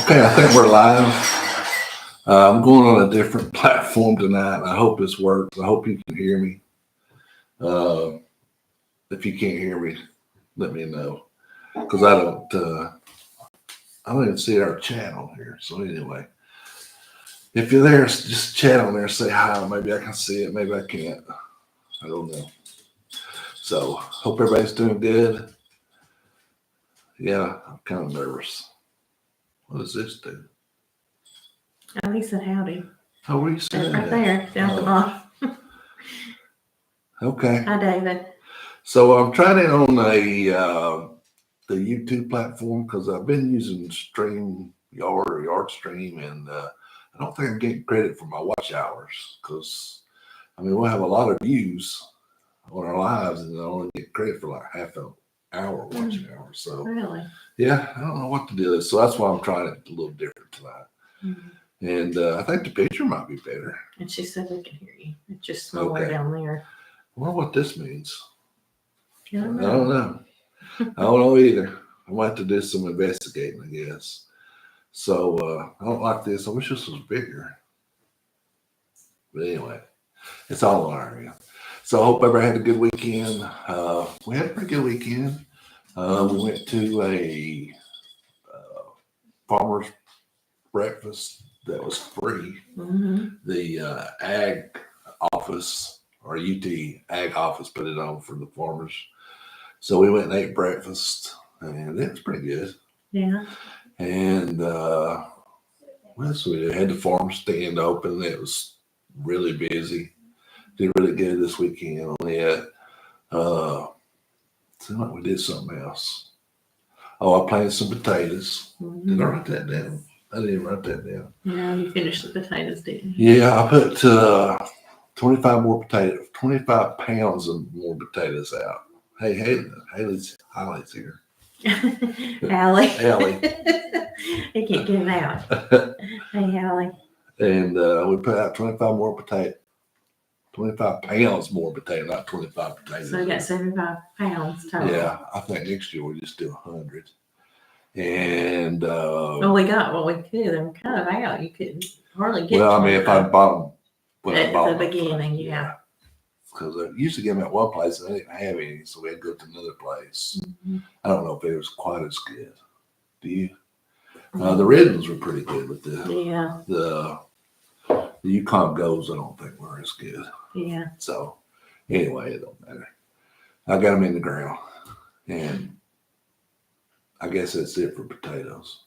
Okay, I think we're live. I'm going on a different platform tonight. I hope this works. I hope you can hear me. If you can't hear me, let me know, because I don't even see our chat on here. So anyway, if you're there, just chat on there, say hi. Maybe I can see it, maybe I can't. I don't know. So hope everybody's doing good. Yeah, I'm kind of nervous. What does this do? Oh, he said howdy. Oh, where are you saying right that? there, down at the bottom. Okay. Hi, David. So I'm trying it on the YouTube platform because I've been using StreamYard or YardStream, and I don't think I'm getting credit for my watch hours because we'll have a lot of views on our lives, and I only get credit for like half an hour watching hour. So Really? yeah, I don't know what to do. So that's why I'm trying it a little different tonight. Mm-hmm. And I think the picture might be better. And she said we can hear you. It's just smaller down there. I wonder what this means. I don't I don't know. I don't know either. I might have to do some investigating, I guess. So I don't like this. I wish this was bigger. But anyway, it's all on our end. So I hope everybody had a good weekend. We had a pretty good weekend. We went to a farmer's breakfast that was free. Mm-hmm. The ag office, or UT ag office, put it on for the farmers. So we went and ate breakfast, and it was pretty good. Yeah. And what else we did? Had the Farmstead open. It was really busy. Did really good this weekend on it. Seemed like we did something else. Oh, I planted some potatoes. Mm-hmm. Did I write that down? I didn't write that down. Yeah, you finished the potatoes, didn't you? Yeah, I put 25 pounds of more potatoes out. Hey, Haley's here. Allie. Allie. He can't get it out. Hey, Allie. And we put out 25 pounds more potato, not 25 potatoes. So you got 75 pounds total. Yeah, I think next year we'll just do 100. And well, we got what we could. They were kind of out. You couldn't hardly get. Well, if I bought them at the beginning, yeah. Because I used to get them at one place and they didn't have any, so we had to go to another place. Mm-hmm. I don't know if it was quite as good. Do you? The red ones were pretty good, but the Yukon Golds I don't think were as good. Yeah. So anyway, it don't matter. I got them in the ground, and I guess that's it for potatoes.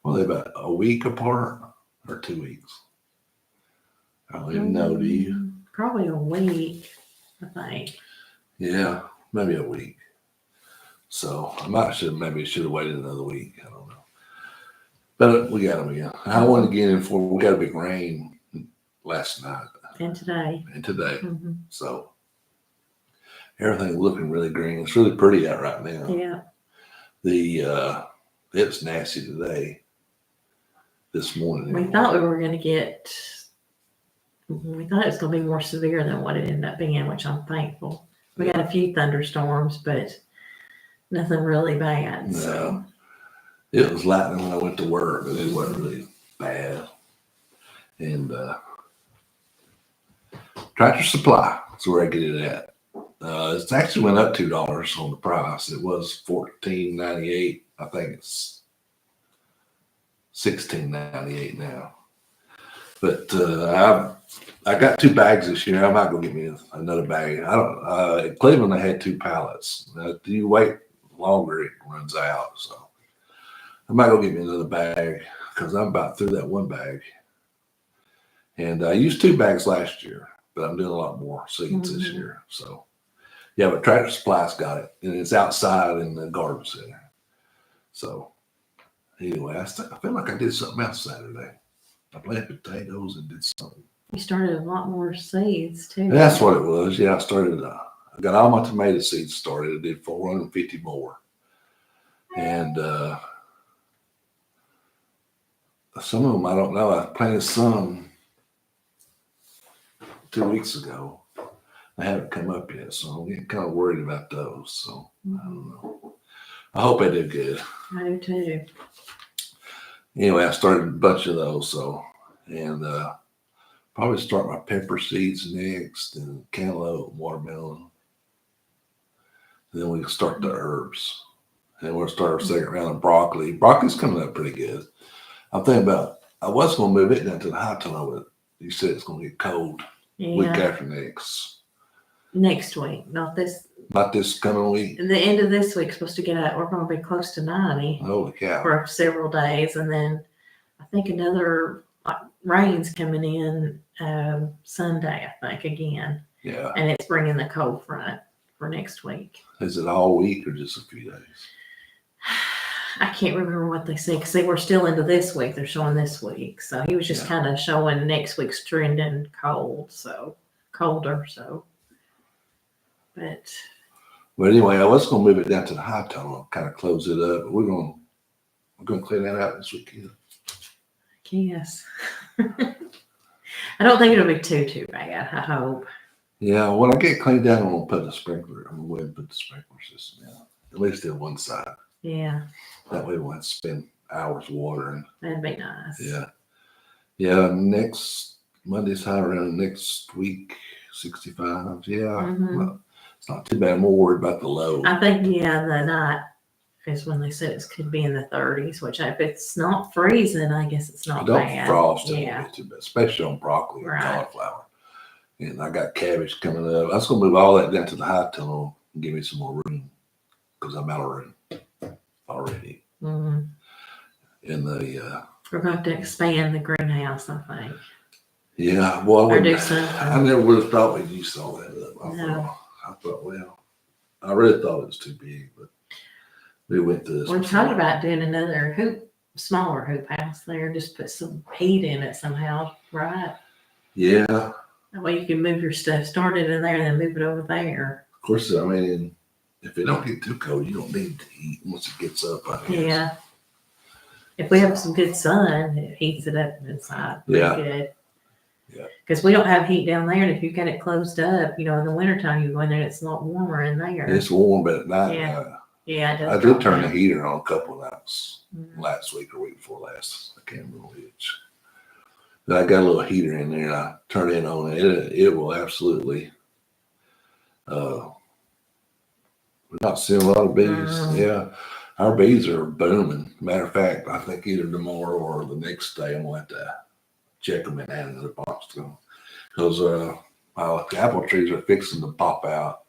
Well, they're about a week apart or 2 weeks. I don't even know. Do you? Probably a week, I think. Yeah, maybe a week. So I maybe should have waited another week. I don't know. But we got them again. I wanted to get in for. We got a big rain last night and today. Mm-hmm. So everything's looking really green. It's really pretty out right now. Yeah. It was nasty today. This morning. We thought we were going to get. We thought it was going to be more severe than what it ended up being, which I'm thankful. We got a few thunderstorms, but nothing really bad. No. So. It was lightning when I went to work, but it wasn't really bad. And Tractor Supply is where I get it at. It's actually went up $2 on the price. It was $14.98. I think it's $16.98 now. But I got 2 bags this year. I might go get me another bag. I don't. In Cleveland, I had 2 pallets. If you wait longer, it runs out. So I might go get me another bag because I'm about through that 1 bag. And I used 2 bags last year, but I'm doing a lot more seeds this year. So yeah, but Tractor Supply's got it, and it's outside in the garden center. So anyway, I feel like I did something else Saturday. I planted potatoes and did something. You started a lot more seeds too. That's what it was. Yeah, I started. I got all my tomato seeds started. I did 450 more, and some of them I don't know. I planted some 2 weeks ago. I haven't come up yet, so I'm getting kind of worried about those. So I don't know. I hope I did good. I do too. anyway, I started a bunch of those. So, and probably start my pepper seeds next, and cantaloupe, watermelon. And then we can start the herbs. And we'll start our second round of broccoli. Broccoli's coming up pretty good. I'm thinking about, I was going to move it down to the high tunnel, but you said it's going to get cold week Yeah, after next. next week, not this. Not this coming week. The end of this week's supposed to get out. We're going to be close to 90 Holy cow. for several days, and then I think another rain's coming in Sunday. I think again, Yeah. and it's bringing the cold front for next week. Is it all week or just a few days? I can't remember what they said because they were still into this week. They're showing this week, so he was just kind of showing next week's trending cold, so colder. So, but anyway, I was going to move it down to the high tunnel, kind of close it up. We're going to clean that out this weekend. yes, I don't think it'll be too bad. I hope. Yeah, when I get cleaned down, I'm going to put the sprinkler. I'm going to go ahead and put the sprinkler system in, at least on one side. Yeah, That way we won't have to spend hours watering. that'd be nice. Yeah. Yeah, next Monday's high around next week, 65. Yeah, Mhm. it's not too bad. I'm more worried about the low. I think the night is when they said it could be in the 30s, which if it's not freezing, I guess it's not Don't bad. frost it Yeah, too bad, especially on broccoli Right. and cauliflower. And I got cabbage coming up. I was going to move all that down to the high tunnel and give me some more room because I'm out of room already. Mhm. In the We're going to have to expand the greenhouse, I think. yeah, well, Or do something. I never would have thought we'd use all that up. No. I thought, well, I really thought it was too big, but we went to this. We're talking about doing another smaller hoop house there. Just put some heat in it somehow, right? Yeah, of That way you can move your stuff, start it in there, and then move it over there. course. I mean, if it don't get too cold, you don't need to heat once it gets up. I guess. Yeah. If we have some good sun, it heats it up inside. Pretty Yeah. Good. Yeah. Because we don't have heat down there, and if you've got it closed up, in the wintertime, you go in there, it's a lot warmer in there. It's warm, but at night, Yeah. Yeah, it I does. did turn the heater on a couple of nights Mhm. last week or week before last. I can't remember which. But I got a little heater in there and I turned it on. It will absolutely. We're not seeing a lot of bees. Mhm. Yeah, our bees are booming. Matter of fact, I think either tomorrow or the next day I'm going to have to check them and add another box to them because my apple trees are fixing to pop out.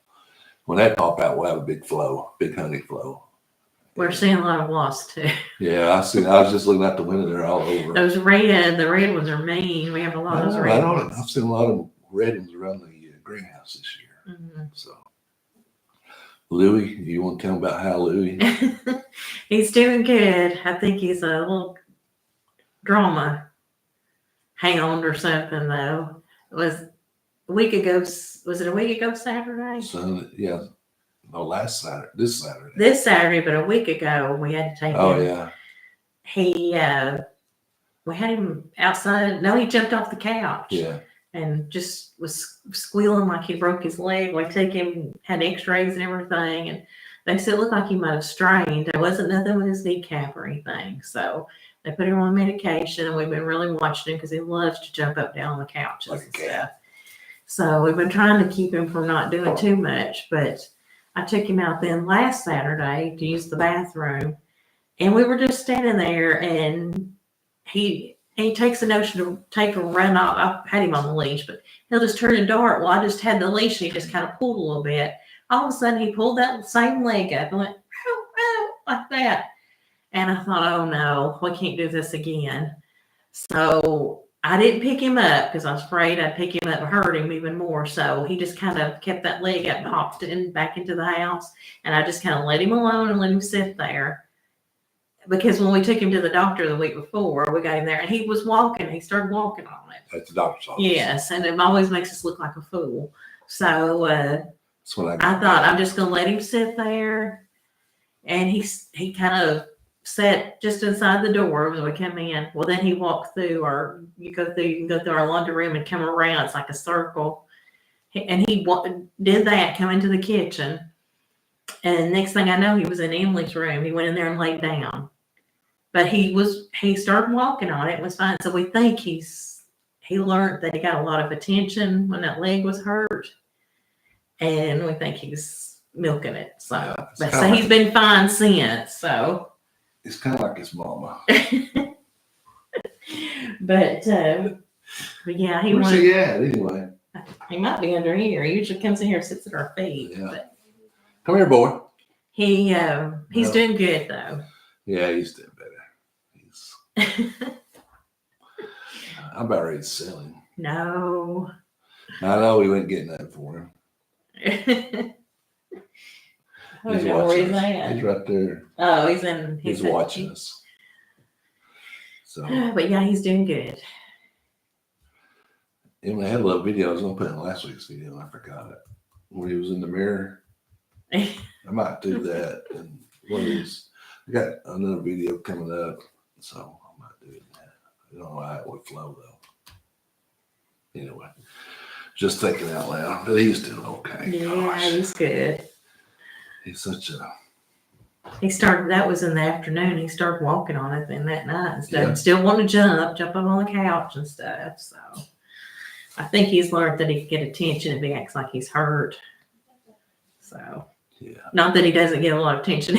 When they pop out, we'll have a big flow, big honey flow. We're seeing a lot of wasps too. Yeah, I see. I was just looking out the window; they're all over. The red ones are mean. We have a lot of those I red don't. ones. I've seen a lot of red ones around the greenhouse this year. Mhm. So, Louis, you want to tell him about how Louis? He's doing good. I think he's a little drama hound or something though. It was a week ago. Was it a week ago Saturday? So, yeah, no, last Saturday, this Saturday. This Saturday, but a week ago we had to take Oh him. yeah, He we had him outside. No, he jumped off the couch. yeah. And just was squealing like he broke his leg. We took him, had x-rays and everything, and they said it looked like he might have strained. There wasn't nothing with his kneecap or anything. So they put him on medication, and we've been really watching him because he loves to jump up down on the couches Like a and cat. stuff. So we've been trying to keep him from not doing too much, but I took him out then last Saturday to use the bathroom, and we were just standing there, and he takes the notion to take a run off. I had him on the leash, but he'll just turn and dart. Well, I just had the leash and he just kind of pulled a little bit. All of a sudden, he pulled that same leg up and went, ow, ow, like that. And I thought, oh no, we can't do this again. So I didn't pick him up because I was afraid I'd pick him up and hurt him even more. So he just kind of kept that leg up and hopped back into the house. And I just kind of let him alone and let him sit there. Because when we took him to the doctor the week before, we got him there and he was walking. He started walking on it. At the doctor's office. Yes, and it always makes us look like a fool. So That's what I thought I'm just going to let him sit there. And he kind of sat just inside the door when we come in. Well, then he walked through, you can go through our laundry room and come around. It's like a circle. And he did that, come into the kitchen. And next thing I know, he was in Emily's room. He went in there and laid down. But he started walking on it. It was fine. So we think he learned that he got a lot of attention when that leg was hurt. And we think he's milking it. So, Yeah, but so he's been fine since. So it's kind of like his mama. But yeah, Where's he at anyway? He might be under here. He usually comes in here and sits at our feet. Yeah. But Come here, boy. He's doing good though. Yeah, he's doing better. I'm about ready to sell him. No. I know we wouldn't get nothing for him. He's watching us. He's right there. Oh, he's in. He's watching us. So, but yeah, he's doing good. And I had a little video. I was gonna put in last week's video. I forgot it when he was in the mirror. I might do that. And one of these, I got another video coming up, so I might do it. I don't know how it would flow though. Anyway, just thinking out loud, but he's doing okay. Yeah, Gosh. he's good. He's such a. He started. That was in the afternoon. He started walking on it then that night and stuff. Yeah. Still want to jump up on the couch and stuff. So I think he's learned that he can get attention if he acts like he's hurt. So yeah. Not that he doesn't get a lot of attention.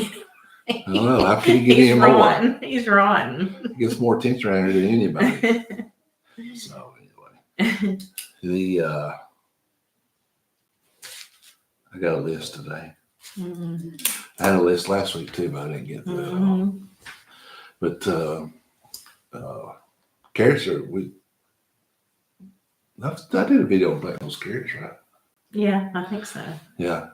I don't know. How can you get him more? He's rotten. He gets more attention around here than anybody. So anyway, I got a list today. Mm-hmm. I had a list last week too, but I didn't get through it all. But carrots are I did a video on planting those carrots, right? Yeah, I think so. Yeah.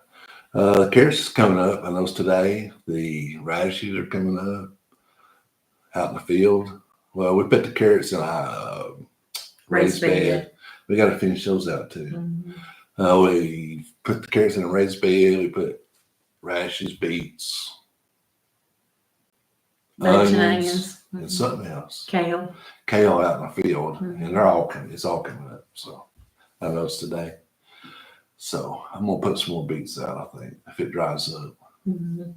Carrots is coming up. I know today. The radishes are coming up out in the field. Well, we put the carrots in a raised bed. We got to finish those out too. Mm-hmm. We put the carrots in a raised bed. We put radishes, beets, onions, and something else. Kale out in the field, and they're all coming. It's all coming up. So I noticed today. So I'm gonna put some more beets out. I think if it dries up. Mm-hmm.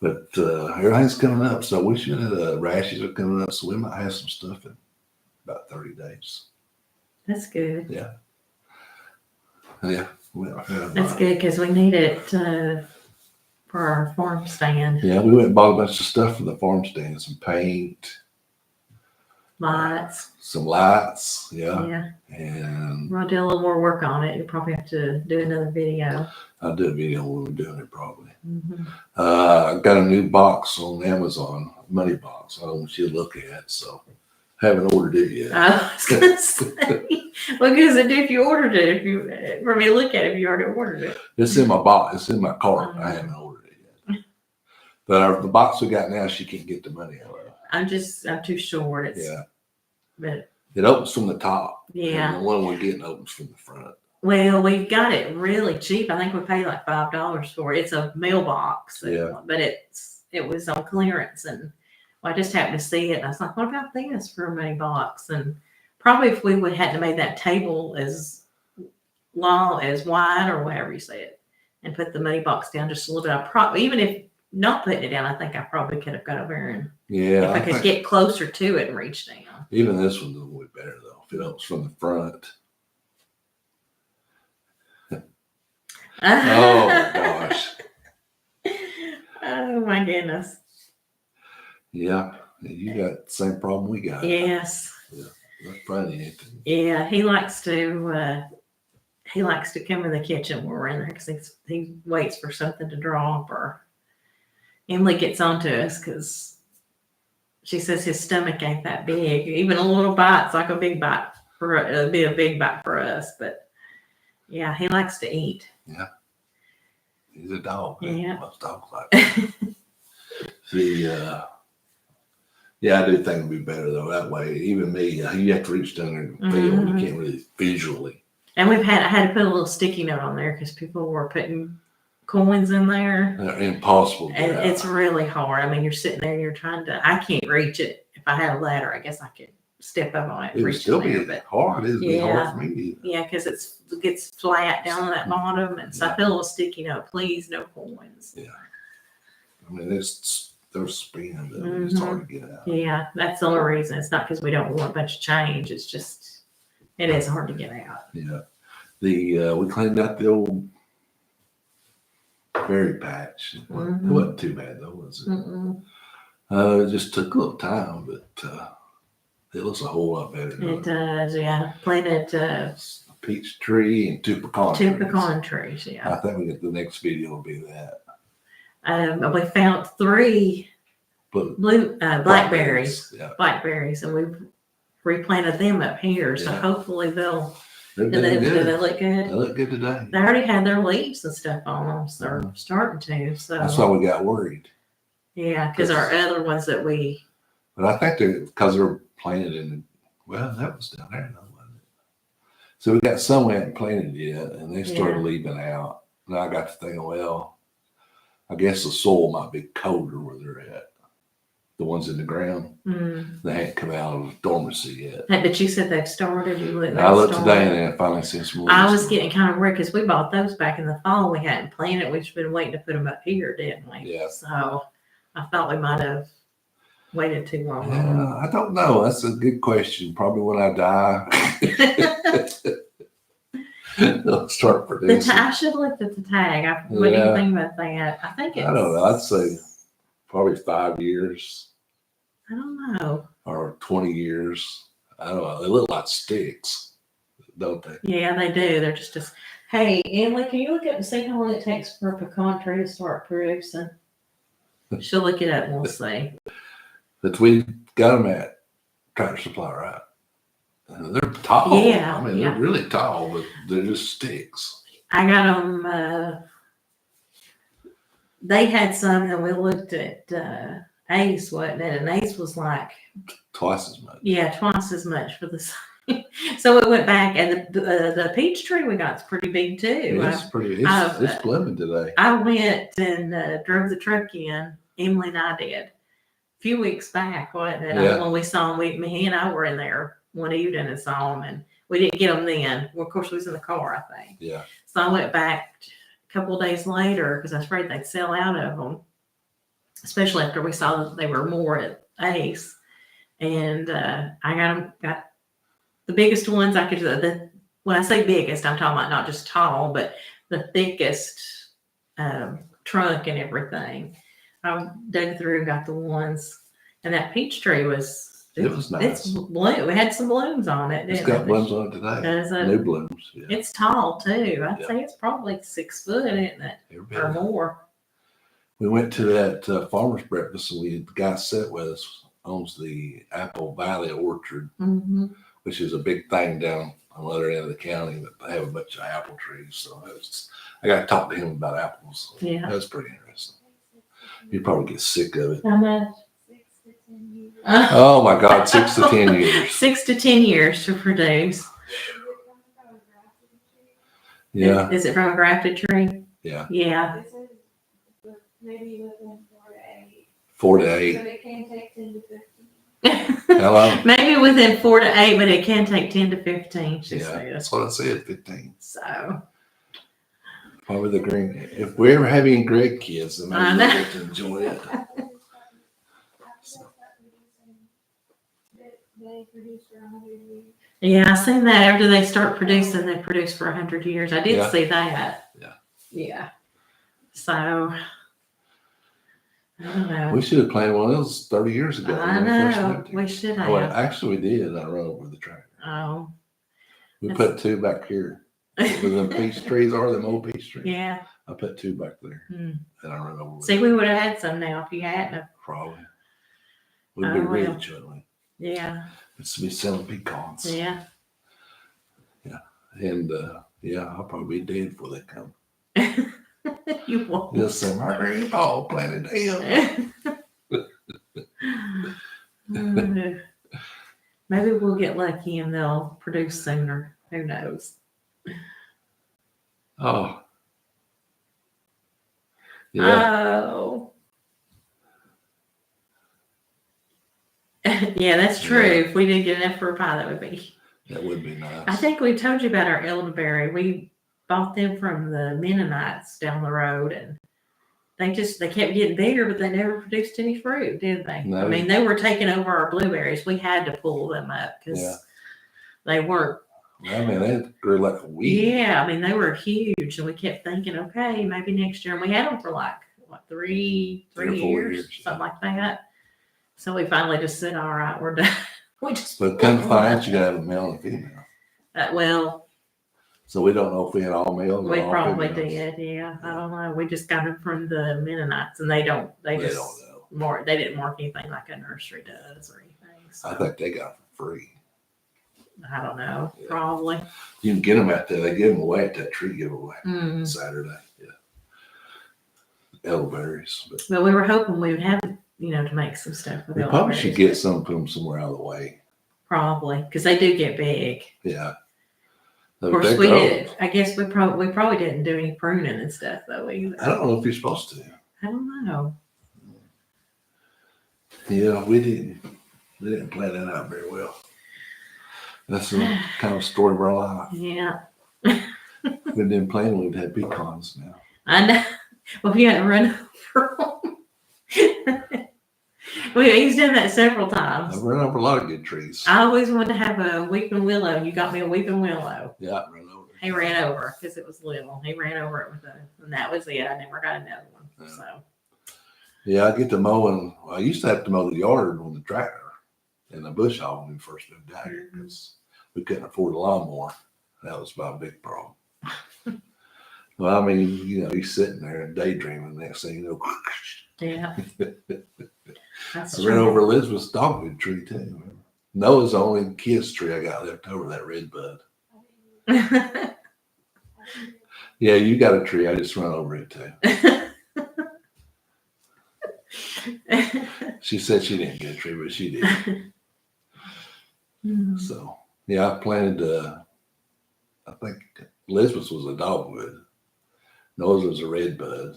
But everything's coming up. So we should. Rashes are coming up. So we might have some stuff in about 30 days. That's good. Yeah. Yeah. That's good because we need it for our farm stand. Yeah, we went and bought a bunch of stuff for the farm stand. Some paint. Lights. Some lights. Yeah. Yeah. And we'll do a little more work on it. You'll probably have to do another video. I'll do a video when we're doing it probably. Mm-hmm. I got a new box on Amazon, money box. I want you to look at, so haven't ordered it yet. I was gonna say, what does it do if you ordered it? If you for me to look at it, if you already ordered it. It's in my box. It's in my cart. I haven't ordered it yet. But the box we got now, she can't get the money out of. I'm too short. But it opens from the top. Yeah. And the one we're getting opens from the front. Well, we got it really cheap. I think we paid like $5 for it. It's a mailbox. Yeah. But it was on clearance, and I just happened to see it. And I was like, what about this for a money box? And probably if we would have to made that table as long as wide or whatever you say it, and put the money box down just a little bit, even if not putting it down, I think I probably could have got over there and if I could get closer to it and reach down. Even this one's a little bit better though. If it opens from the front. Oh my gosh. Oh my goodness. Yeah. You got the same problem we got. Yes. Yeah. That's funny. Yeah, he likes to come in the kitchen when we're in there because he waits for something to drop, or Emily gets onto us because she says his stomach ain't that big. Even a little bite's like a big bite it'll be a big bite for us. But yeah, he likes to eat. Yeah. He's a dog. Yeah. Most dogs like that. Yeah, I do think it'd be better though. That way, even me, you have to reach down there and feel. You can't really visually. And I had to put a little sticky note on there because people were putting coins in there. They're impossible. And it's really hard. I mean, you're sitting there and you're trying to. I can't reach it. If I had a ladder, I guess I could step up on it. It would still be hard. It'd be hard for me. Yeah, because it gets flat down on that bottom, and so I put a little sticky note. Please, no coins. Yeah. I mean, it's they're spinning, but it's hard to get out. Yeah, that's the only reason. It's not because we don't want a bunch of change. It's just, it is hard to get out. Yeah. We cleaned out the old berry patch. It wasn't too bad though, was it? It just took a little time, but it looks a whole lot better. It does, yeah. Planted A peach tree and two pecan two trees. pecan trees, yeah. I think the next video will be that. We found 3 But blackberries. Yeah. Blackberries, and we've replanted them up here. So Yeah. hopefully they'll. They're Do they good. look good? They look good today. They already had their leaves and stuff on them, so they're starting to. So That's why we got worried. yeah, because our other ones that we. But I think because they're planted in. Well, that was down there, though, wasn't it? So we got some we hadn't planted yet, and they started leaving out. And I got to thinking, well, I guess the soil might be colder where they're at. The ones in the ground, they hadn't come out of dormancy yet. Hey, but you said they've started. I looked today and I finally seen some leaves. I was getting kind of worried because we bought those back in the fall. We hadn't planted. We've been waiting to put them up here, didn't we? Yeah. So I thought we might have waited too long. Yeah, I don't know. That's a good question. Probably when I die, they'll start producing. I should have looked at the tag. What do you think about that? I think it's. I don't know. I'd say probably 5 years. I don't know. Or 20 years. I don't know. They look like sticks, don't they? Yeah, they do. They're just. Hey, Emily, can you look up and see how long it takes for a pecan tree to start producing? She'll look it up and we'll see. But we got them at Tractor Supply, right? And they're tall. Yeah. I mean, they're really tall, but they're just sticks. I got them. They had some, and we looked at Ace, wasn't it? And Ace was like twice as much. Yeah, twice as much for the same. So we went back, and the peach tree we got is pretty big too. It's pretty. It's blooming today. I went and drove the truck in. Emily and I did a few weeks back, wasn't it? Yeah. When we saw them, he and I were in there one evening and saw them, and we didn't get them then. Well, of course, we was in the car, I think. Yeah. So I went back a couple of days later because I was afraid they'd sell out of them, especially after we saw that they were more at Ace. And I got the biggest ones I could do. When I say biggest, I'm talking about not just tall, but the thickest trunk and everything. I dug through and got the ones, and that peach tree was. It was nice. It's blue. We had some blooms on it. It's got blooms on it today. New blooms. Yeah. It's tall too. I'd say it's probably 6 foot, isn't it? Or more. We went to that farmer's breakfast, and the guy sat with us owns the Apple Valley Orchard, which is a big thing down on the other end of the county. But they have a bunch of apple trees, so I got to talk to him about apples. Yeah, that was pretty interesting. You'd probably get sick of it. How much? 6 to 10 years. Oh my God, 6 to 10 years. 6 to 10 years to produce. Yeah. Is it from a grafted tree? Yeah. Yeah. Maybe within 4 to 8. 4 to 8. But it can take 10 to 15. Hello. Maybe within 4 to 8, but it can take 10 to 15. She Yeah, said. that's what I said. 15. So. Probably the green. If we ever have any grandkids, then I maybe know. we'll get to enjoy it. They produce for 100 years. Yeah, I seen that. After they start producing, they produce for 100 years. I did Yeah. see that. Yeah. Yeah. So. I don't know. We should have planted one of those 30 years ago. I when we first know. lived here. We should have. Oh, well, actually, we did. I rode over the tractor. Oh. We put 2 back here. Where them peach trees are, them old peach trees. Yeah. I put 2 back there. Hmm. And I ran over with See, it. we would have had some now if you hadn't. Probably. We'd be Oh, well. rich, wouldn't we? Yeah. It's be selling pecans. Yeah. And I'll probably be dead before they come. You won't. They'll say, my grandpa planted them. Maybe we'll get lucky and they'll produce sooner. Who knows? Oh. Yeah. Oh. Yeah, that's true. Yeah. If we did get enough for a pie, that would be. That would be nice. I think we told you about our elderberry. We bought them from the Mennonites down the road, and they kept getting bigger, but they never produced any fruit, did they? No. I mean, they were taking over our blueberries. We had to pull them up because Yeah. they weren't. I mean, they grew like a weed. Yeah, I mean, they were huge, and we kept thinking, okay, maybe next year. And we had them for like what, three Three or 4 years, years. something like that. So we finally just said, all right, we're done. We just But come to find out, you gotta have a male and female. well, So we don't know if we had all males or we all probably females. did. Yeah, I don't know. We just got them from the Mennonites, and they They just don't know. they didn't mark anything like a nursery does or anything. So I think they got them for free. I don't know. Yeah. Probably. You can get them out there. They give them away at that tree giveaway Mm. Saturday. Yeah. Elderberries. But But we were hoping we would have, to make some stuff with we probably elderberries, should get but some, put them somewhere out of the way. probably because they do get big. Yeah. Of course, we did. I guess we probably didn't do any pruning and stuff though either. I don't know if you're supposed to. I don't know. Yeah, we didn't plan that out very well. That's the kind of story of our life. Yeah, We didn't plan, we'd have pecans now. I know. Well, you had to run over them. He's done that several times. I've run over a lot of good trees. I always wanted to have a weeping willow, and you got me a weeping willow. Yeah, I run over. He ran over because it was little. He ran over it and that was it. I never got another one. Yeah. So Yeah, I get to mowing. I used to have to mow the yard on the tractor and the bush hog when we first moved down here because we couldn't afford a lawnmower. That was my big problem. Well, I mean, he's sitting there and daydreaming. Next thing you know, yeah, that's I ran true. over Elizabeth's dogwood tree too. Noah's the only kiss tree I got left over, that red bud. Yeah, you got a tree. I just run over it too. She said she didn't get a tree, but she did. So, yeah, I planted, I think Elizabeth's was a dogwood. Noah's was a red bud.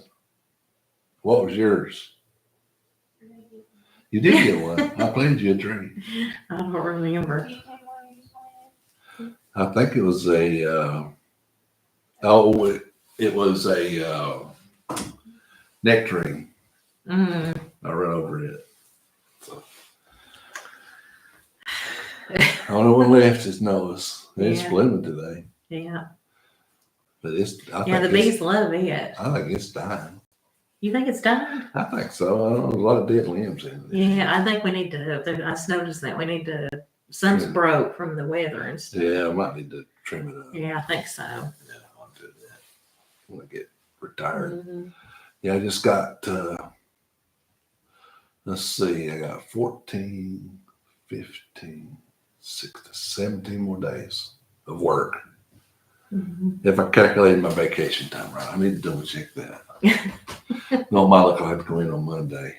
What was yours? You did get one. I planted you a tree. I don't remember. I think it was it was a nectarine. Mm. I ran over it. So. The only one left is Noah's. It's Yeah. blooming today, Yeah. but Yeah, the bees love it. I think it's dying. You think it's done? I think so. I don't know, there's a lot of dead limbs in it. Yeah, I think we need to. I just noticed that we need to. Some's Yeah. broke from the weather and stuff. Yeah, I might need to trim it up. Yeah, I think so. Yeah, I'll do that when I get retired. Mhm. Yeah, I just got, let's see, I got 14, 15, 16, 17 more days of work. Mhm. If I calculated my vacation time right, I need to double check that. No, my luck, I have to go in on Monday.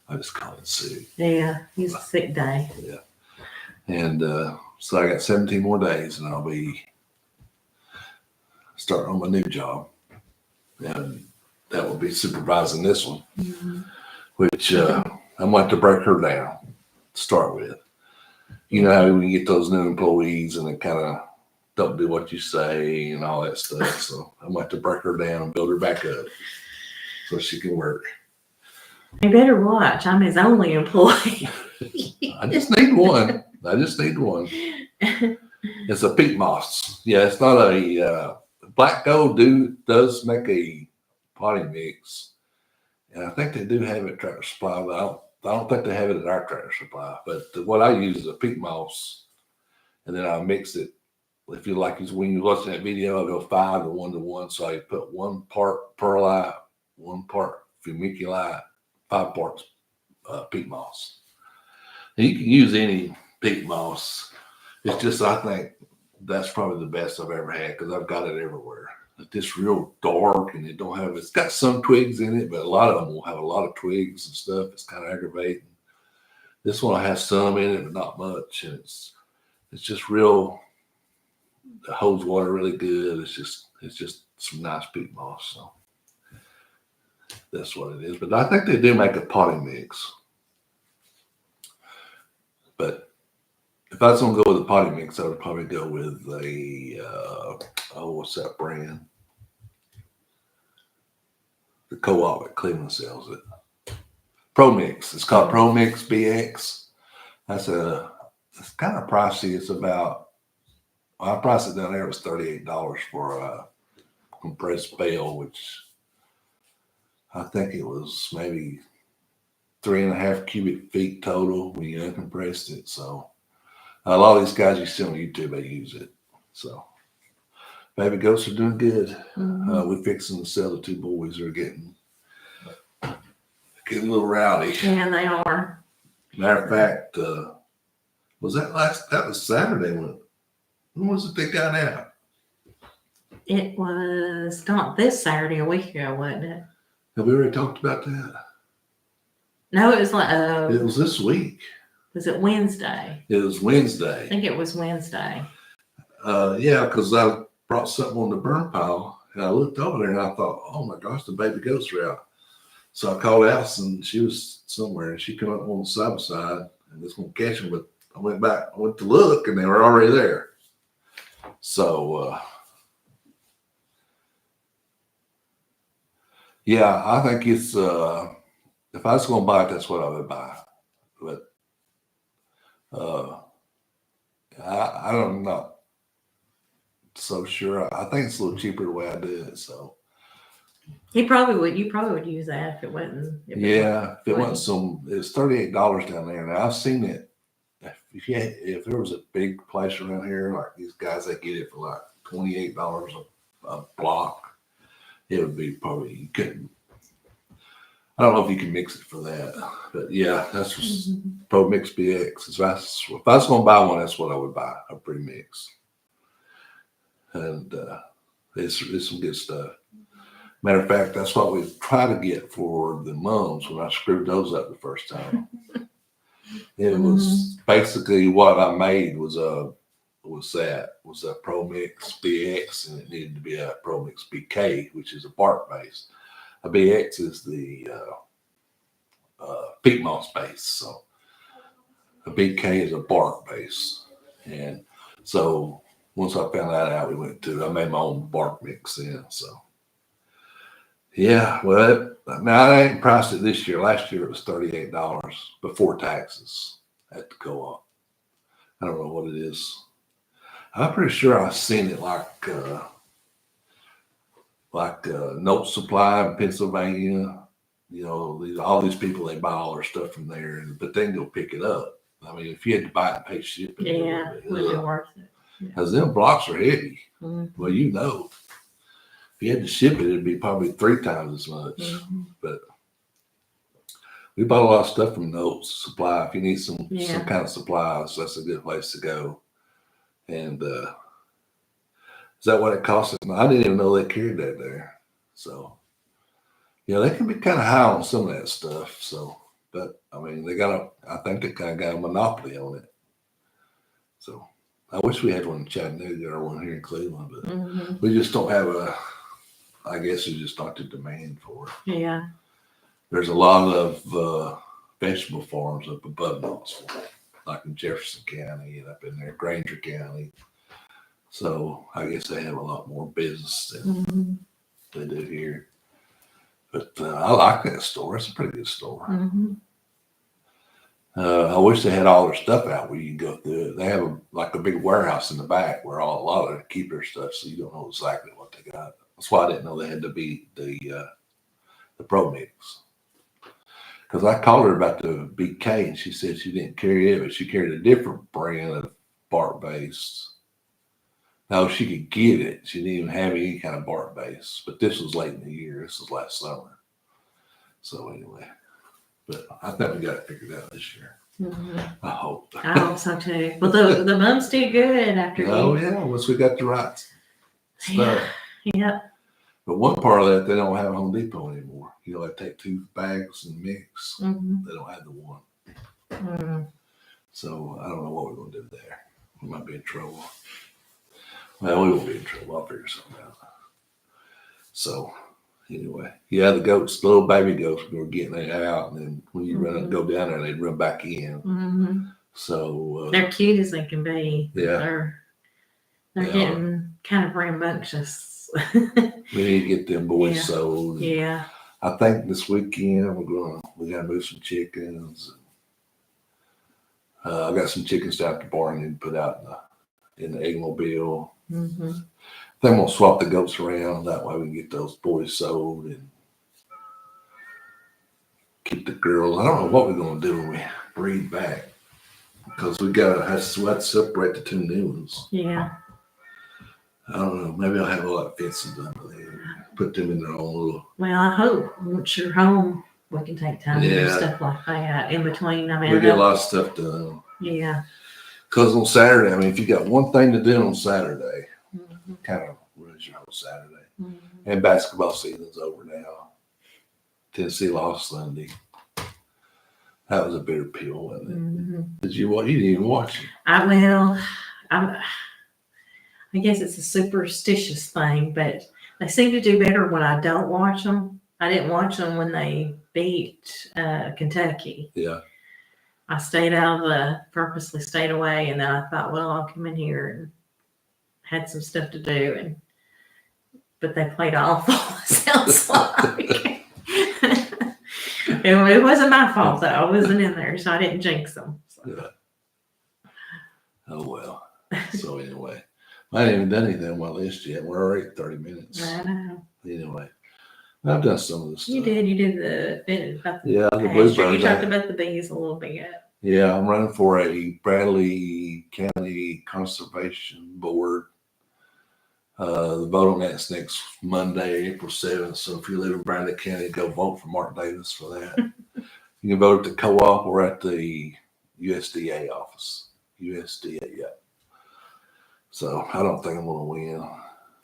I just call it sick. Yeah, he's a sick day. And so I got 17 more days and I'll be starting on my new job. And that will be supervising this one, Mhm. which I'm going to break her down to start with. You know how we get those new employees and they kind of don't do what you say and all that stuff. So I'm going to break her down and build her back up so she can work. He better watch. I'm his only employee. I just need one. It's a peat moss. Yeah, it's not a Black Gold does make a potting mix, and I think they do have it at Tractor Supply. But I don't think they have it at our Tractor Supply. But what I use is a peat moss, and then I mix it. If you like, when you're watching that video, I'll go 5 to 1 to 1. So I put 1 part perlite, 1 part fumiculi, 5 parts peat moss. And you can use any peat moss. It's just, I think that's probably the best I've ever had because I've got it everywhere. It's just real dark and it's got some twigs in it, but a lot of them will have a lot of twigs and stuff. It's kind of aggravating. This one has some in it, but not much. And it's just real, it holds water really good. It's just some nice peat moss. So that's what it is. But I think they do make a potting mix. But if I was going to go with a potting mix, I would probably go with what's that brand? the co-op at Cleveland sells it. Pro Mix. It's called Pro Mix BX. It's kind of pricey. It's about, I priced it down there. It was $38 for a compressed bale, which I think it was maybe 3.5 cubic feet total when you uncompressed it. So a lot of these guys you see on YouTube, they use it. So baby goats are doing good. We're fixing to sell the two boys who are getting a little rowdy. Yeah, they are. Matter of fact, that was Saturday when was it they got out? It was not this Saturday, a week ago, wasn't it? Have we already talked about that? No, it was like, It was this week. was it Wednesday? It was I Wednesday. think it was Wednesday. Yeah, because I brought something on the burn pile and I looked over there and I thought, oh my gosh, the baby goats are out. So I called Allison and she was somewhere and she came up on the side by side and was going to catch them, but I went to look and they were already there. So, yeah, I think it's, if I was going to buy it, that's what I would buy. But I'm not so sure. I think it's a little cheaper the way I did it. So You probably would use that if it wasn't. yeah, if it wasn't some, it's $38 down there. Now I've seen it. If there was a big place around here, like these guys that get it for like $28 a block, it would be probably, you couldn't. I don't know if you can mix it for that, but yeah, that's just Pro Mix BX. If I was going to buy one, that's what I would buy, a pre-mix. And it's some good stuff. Matter of fact, that's what we try to get for the mums when I screwed those up the first time. It was basically what I made was a Pro Mix BX, and it needed to be a Pro Mix BK, which is a bark base. A BX is the peat moss base, so a BK is a bark base. And so once I found that out, I made my own bark mix in. So yeah, well, now I ain't priced it this year. Last year it was $38 before taxes at the co-op. I don't know what it is. I'm pretty sure I've seen it like Note Supply in Pennsylvania. You know, all these people, they buy all their stuff from there, but they can go pick it up. I mean, if you had to buy it and pay shipping, Yeah, it would be worth it. Because them blocks are heavy. Well, you know, if you had to ship it, it'd be probably 3 times as much. But we bought a lot of stuff from Note Supply. If you need some kind of supplies, that's a good place to go. And is that what it costs? I didn't even know they carried that there. So, yeah, they can be kind of high on some of that stuff. So, but I mean, I think they kind of got a monopoly on it. So, I wish we had one in Chattanooga or one here in Cleveland, but we just don't have I guess there's just not the demand for it. Yeah. There's a lot of vegetable farms up above Knoxville, like in Jefferson County and up in there, Granger County. So I guess they have a lot more business than they do here. But I like that store. It's a pretty good store. I wish they had all their stuff out where you can go through it. They have a big warehouse in the back where a lot of them keep their stuff, so you don't know exactly what they got. That's why I didn't know they had to be the Pro Mix. Because I called her about the BK and she said she didn't carry it, but she carried a different brand of bark base. No, she could get it. She didn't even have any kind of bark base. But this was late in the year. This was last summer. So anyway, but I think we got it figured out this year. I hope. I hope so too. Well, the mums did good after. Oh yeah, once we got the right stuff. Yeah. But one part of that, they don't have Home Depot anymore. You know, they take 2 bags and mix. They don't have the one. So I don't know what we're going to do there. We might be in trouble. Well, we won't be in trouble. I'll figure something out. So anyway, yeah, the little baby goats, we were getting it out. And then when you go down there, they'd run back in. So they're cute as they can be. Yeah. They're getting kind of rambunctious. We need to get them boys sold. Yeah. I think this weekend we gotta move some chickens. I got some chickens down at the barn and put out in the eggmobile. Mm-hmm. Then we'll swap the goats around. That way we can get those boys sold and keep the girls. I don't know what we're gonna do when we breed back because we have to separate the two new ones. Yeah. I don't know. Maybe I'll have a lot of fencing done with them. Put them in their own little. Well, I hope once you're home, we can take time to do Yeah. stuff like that in between. I mean, We get a lot of stuff done. yeah. Because on Saturday, I mean, if you got one thing to do on Saturday, Mm-hmm. kind of ruins your whole Saturday. Mm-hmm. And basketball season's over now. Tennessee lost Sunday. That was a bitter pill, wasn't it? Mm-hmm. Did you watch? You didn't even watch it. I guess it's a superstitious thing, but they seem to do better when I don't watch them. I didn't watch them when they beat Kentucky. Yeah. I purposely stayed away, and then I thought, well, I'll come in here and had some stuff to do, but they played awful. It sounds like it wasn't my fault though. I wasn't in there, so I didn't jinx them. So. Yeah. Oh well. So anyway, I ain't even done anything on my list yet. We're already at 30 minutes. I know. Anyway, I've done some of this stuff. You did the Yeah, the pasture. bluebird. You talked about the bees a little bit. Yeah, I'm running for a Bradley County Conservation Board. The vote on that's next Monday, April 7th. So if you live in Bradley County, go vote for Mark Davis for that. You can vote at the co-op or at the USDA office. USDA, yeah. So I don't think I'm going to win.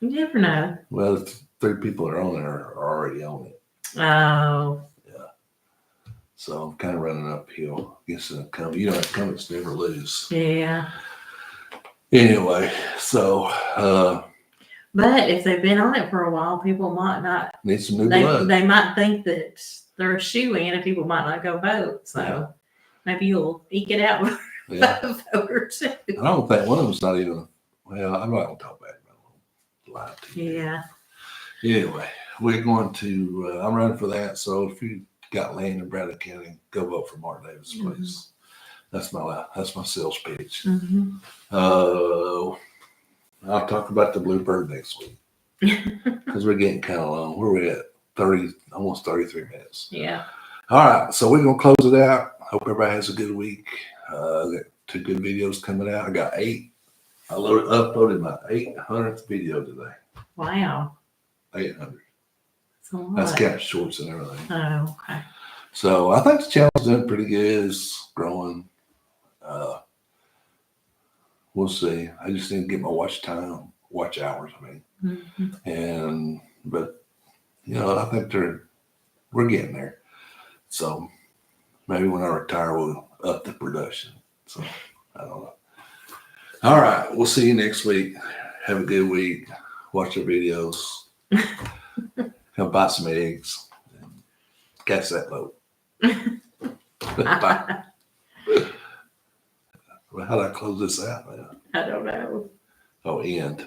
You never know. Well, the 3 people that are on there are already on it. Oh. So I'm kind of running uphill. Guess you know, incumbents never lose. Yeah. Anyway, so But if they've been on it for a while, people might not. need some new blood. They might think that they're a shoe-in, and people might not go vote. So maybe you'll eke it out with a vote or two. I don't think one of them's not even. Well, I'm not going to talk bad about them. Lie to you. Yeah. Anyway, we're going to. I'm running for that. So if you got land in Bradley County, go vote for Mark Davis, please. That's my sales pitch. Mm-hmm. I'll talk about the bluebird next week because we're getting kind of long. Where are we at? 30, almost 33 minutes. Yeah. All right, so we're gonna close it out. Hope everybody has a good week. Got 2 good videos coming out. I got 8. I uploaded my 800th video today. Wow. 800. That's a lot. That's counting shorts and everything. Oh, okay. So I think the channel's doing pretty good. It's growing. We'll see. I just need to get my watch hours. I mean, Mm-hmm. But you know, I think we're getting there. So maybe when I retire, we'll up the production. So I don't know. All right, we'll see you next week. Have a good week. Watch our videos. Come buy some eggs. And catch that boat. Bye. Well, how do I close this out, man? I don't know. Oh, end.